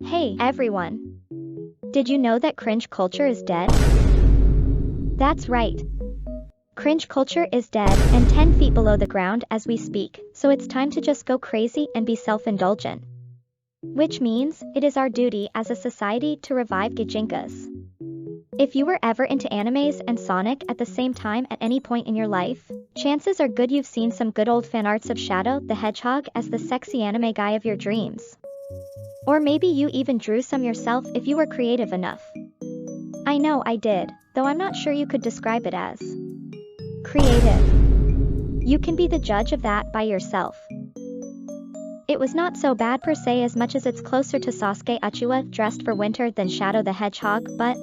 Hey, everyone. Did you know that cringe culture is dead? That's right. Cringe culture is dead and 10 feet below the ground as we speak, so it's time to just go crazy and be self-indulgent. Which means, it is our duty as a society to revive gijinkas. If you were ever into animes and Sonic at the same time at any point in your life, chances are good you've seen some good old fan arts of Shadow the Hedgehog as the sexy anime guy of your dreams. Or maybe you even drew some yourself if you were creative enough. I know I did, though I'm not sure you could describe it as creative. You can be the judge of that by yourself. It was not so bad per se as much as it's closer to Sasuke Uchiwa dressed for winter than Shadow the Hedgehog, but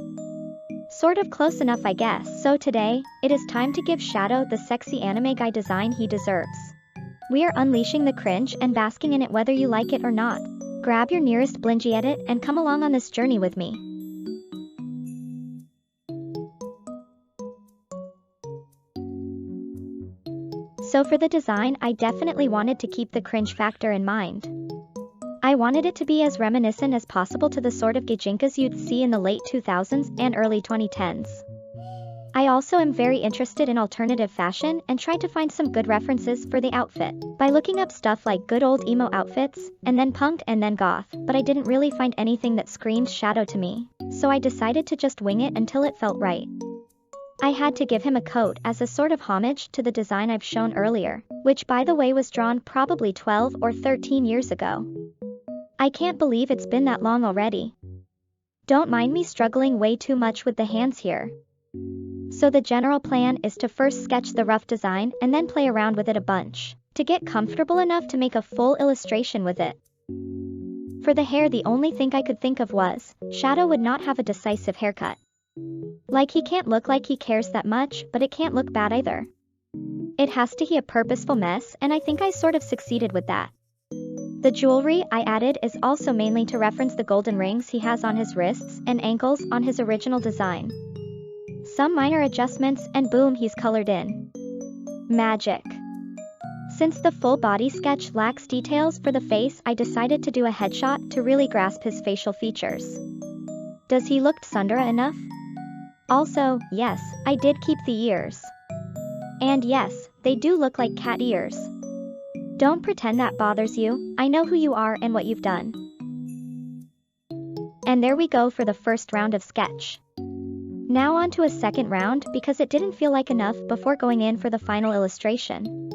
sort of close enough I guess. So today, it is time to give Shadow the sexy anime guy design he deserves. We are unleashing the cringe and basking in it whether you like it or not. Grab your nearest Blingy edit and come along on this journey with me. So for the design, I definitely wanted to keep the cringe factor in mind. I wanted it to be as reminiscent as possible to the sort of gijinkas you'd see in the late 2000s and early 2010s. I also am very interested in alternative fashion and tried to find some good references for the outfit by looking up stuff like good old emo outfits, and then punk and then goth, but I didn't really find anything that screamed Shadow to me, so I decided to just wing it until it felt right. I had to give him a coat as a sort of homage to the design I've shown earlier, which by the way was drawn probably 12 or 13 years ago. I can't believe it's been that long already. Don't mind me struggling way too much with the hands here. So the general plan is to first sketch the rough design and then play around with it a bunch, to get comfortable enough to make a full illustration with it. For the hair, the only thing I could think of was, Shadow would not have a decisive haircut. Like he can't look like he cares that much, but it can't look bad either. It has to be a purposeful mess, and I think I sort of succeeded with that. The jewelry I added is also mainly to reference the golden rings he has on his wrists and ankles on his original design. Some minor adjustments and boom, he's colored in. Magic. Since the full body sketch lacks details for the face, I decided to do a headshot to really grasp his facial features. Does he look tsundere enough? Also, yes, I did keep the ears. And yes, they do look like cat ears. Don't pretend that bothers you, I know who you are and what you've done. And there we go for the first round of sketch. Now on to a second round because it didn't feel like enough before going in for the final illustration.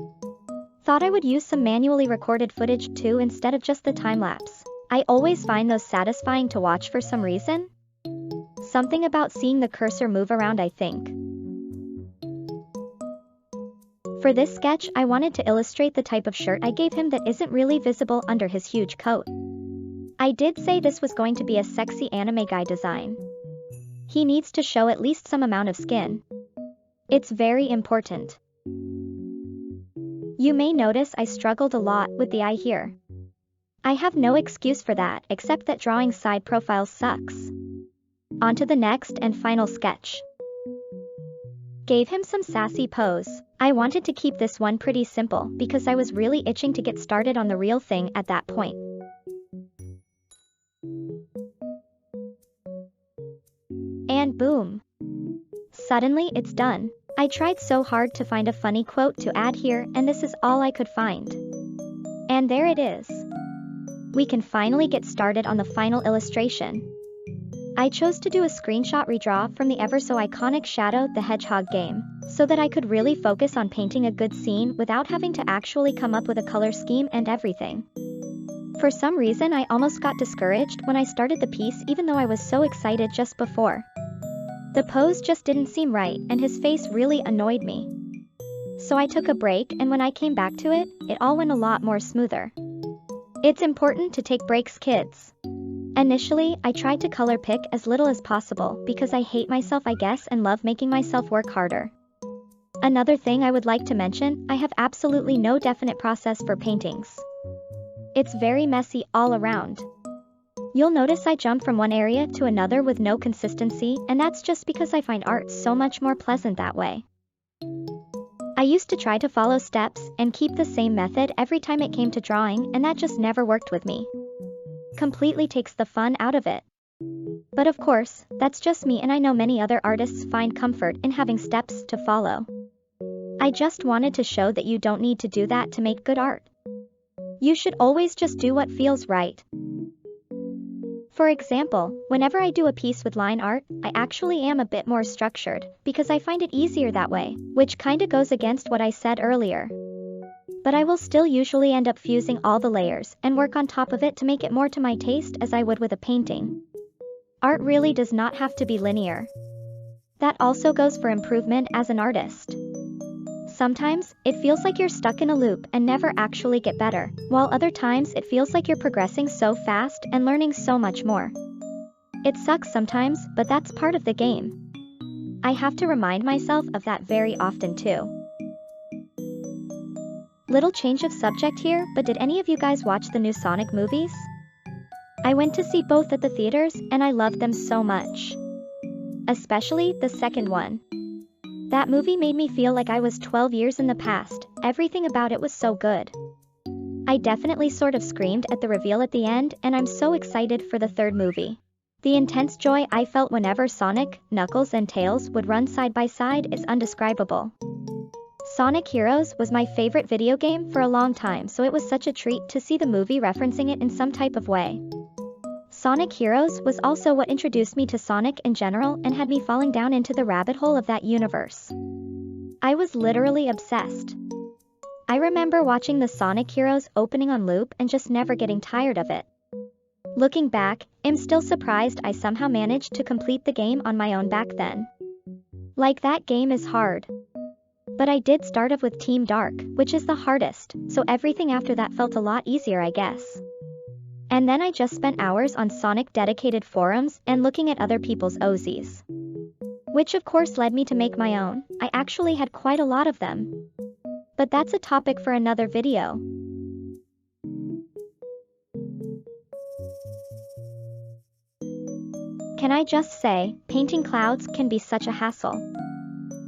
Thought I would use some manually recorded footage too instead of just the time-lapse. I always find those satisfying to watch for some reason. Something about seeing the cursor move around, I think. For this sketch, I wanted to illustrate the type of shirt I gave him that isn't really visible under his huge coat. I did say this was going to be a sexy anime guy design. He needs to show at least some amount of skin. It's very important. You may notice I struggled a lot with the eye here. I have no excuse for that except that drawing side profiles sucks. On to the next and final sketch. Gave him some sassy pose. I wanted to keep this one pretty simple because I was really itching to get started on the real thing at that point. And boom. Suddenly it's done. I tried so hard to find a funny quote to add here, and this is all I could find. And there it is. We can finally get started on the final illustration. I chose to do a screenshot redraw from the ever so iconic Shadow the Hedgehog game, so that I could really focus on painting a good scene without having to actually come up with a color scheme and everything. For some reason I almost got discouraged when I started the piece even though I was so excited just before. The pose just didn't seem right and his face really annoyed me. So I took a break, and when I came back to it, it all went a lot more smoother. It's important to take breaks, kids. Initially, I tried to color pick as little as possible because I hate myself, I guess, and love making myself work harder. Another thing I would like to mention, I have absolutely no definite process for paintings. It's very messy all around. You'll notice I jump from one area to another with no consistency, and that's just because I find art so much more pleasant that way. I I used to try to follow steps and keep the same method every time it came to drawing, and that just never worked with me. Completely takes the fun out of it. But of course, that's just me, and I know many other artists find comfort in having steps to follow. I just wanted to show that you don't need to do that to make good art. You should always just do what feels right. For example, whenever I do a piece with line art, I actually am a bit more structured, because I find it easier that way, which kinda goes against what I said earlier. But I will still usually end up fusing all the layers and work on top of it to make it more to my taste as I would with a painting. Art really does not have to be linear. That also goes for improvement as an artist. Sometimes, it feels like you're stuck in a loop and never actually get better, while other times it feels like you're progressing so fast and learning so much more. It sucks sometimes, but that's part of the game. I have to remind myself of that very often too. Little change of subject here, but did any of you guys watch the new Sonic movies? I went to see both at the theaters, and I loved them so much. Especially the second one. That movie made me feel like I was 12 years in the past. Everything about it was so good. I definitely sort of screamed at the reveal at the end, and I'm so excited for the third movie. The intense joy I felt whenever Sonic, Knuckles and Tails would run side by side is indescribable. Sonic Heroes was my favorite video game for a long time, so it was such a treat to see the movie referencing it in some type of way. Sonic Heroes was also what introduced me to Sonic in general and had me falling down into the rabbit hole of that universe. I was literally obsessed. I remember watching the Sonic Heroes opening on loop and just never getting tired of it. Looking back, I'm still surprised I somehow managed to complete the game on my own back then. Like, that game is hard. But I did start off with Team Dark, which is the hardest, so everything after that felt a lot easier, I guess. And then I just spent hours on Sonic dedicated forums and looking at other people's OZs. Which of course led me to make my own. I actually had quite a lot of them. But that's a topic for another video. Can I just say, painting clouds can be such a hassle.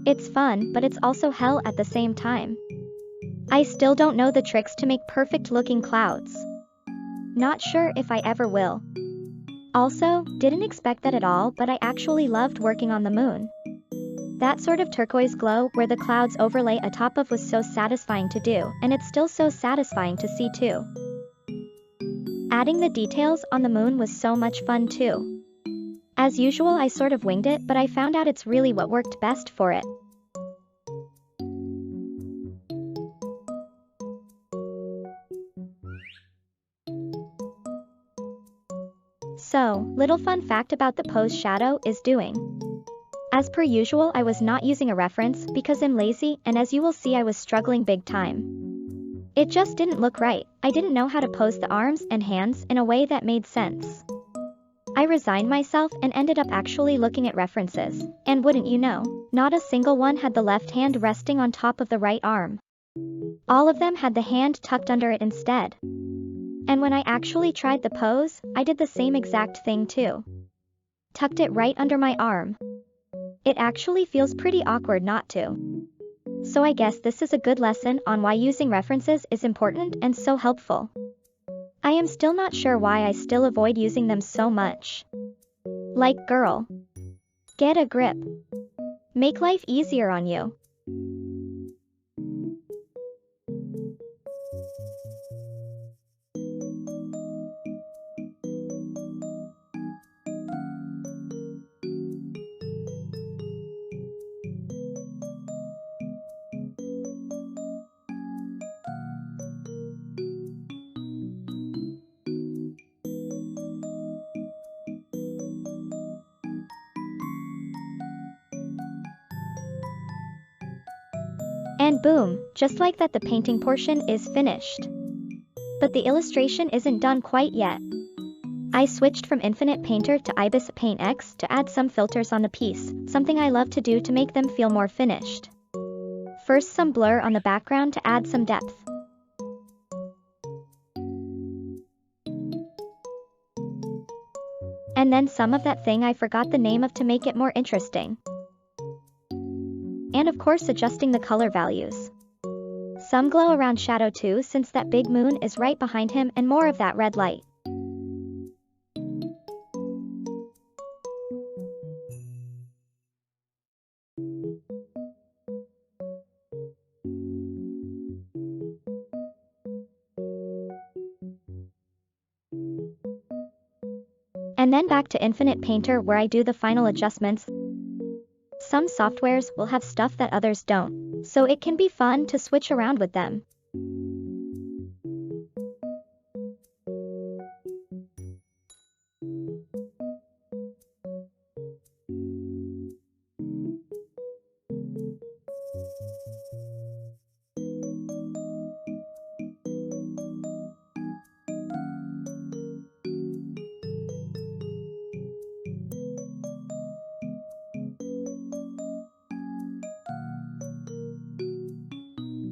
It's fun, but it's also hell at the same time. I still don't know the tricks to make perfect looking clouds. Not sure if I ever will. Also, didn't expect that at all, but I actually loved working on the moon. That sort of turquoise glow where the clouds overlay atop of was so satisfying to do, and it's still so satisfying to see too. Adding the details on the moon was so much fun too. As usual, I sort of winged it, but I found out it's really what worked best for it. So, little fun fact about the pose shadow is doing. As per usual, I was not using a reference because I'm lazy, and as you will see, I was struggling big time. It just didn't look right. I didn't know how to pose the arms and hands in a way that made sense. I resigned myself and ended up actually looking at references, and wouldn't you know, not a single one had the left hand resting on top of the right arm. All of them had the hand tucked under it instead. And when I actually tried the pose, I did the same exact thing too. Tucked it right under my arm. It actually feels pretty awkward not to. So I guess this is a good lesson on why using references is important and so helpful. I am still not sure why I still avoid using them so much. Like, girl, get a grip. Make life easier on you. And boom, just like that, the painting portion is finished. But the illustration isn't done quite yet. I switched from Infinite Painter to Ibis Paint X to add some filters on the piece, something I love to do to make them feel more finished. First, some blur on the background to add some depth. And then some of that thing I forgot the name of to make it more interesting. And of course, adjusting the color values. some glow around shadow too, since that big moon is right behind him, and more of that red light. And then back to Infinite Painter where I do the final adjustments. Some softwares will have stuff that others don't, so it can be fun to switch around with them.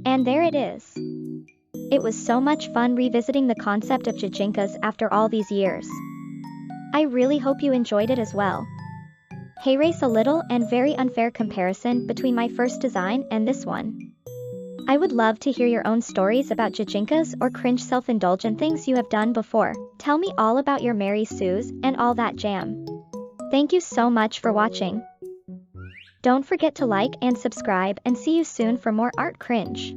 And there it is. It was so much fun revisiting the concept of Jajinkas after all these years. I really hope you enjoyed it as well. Hey, race a little and very unfair comparison between my first design and this one. I would love to hear your own stories about Jajinkas or cringe self-indulgent things you have done before. Tell me all about your Mary Sues and all that jam. Thank you so much for watching. Don't forget to like and subscribe, and see you soon for more art cringe.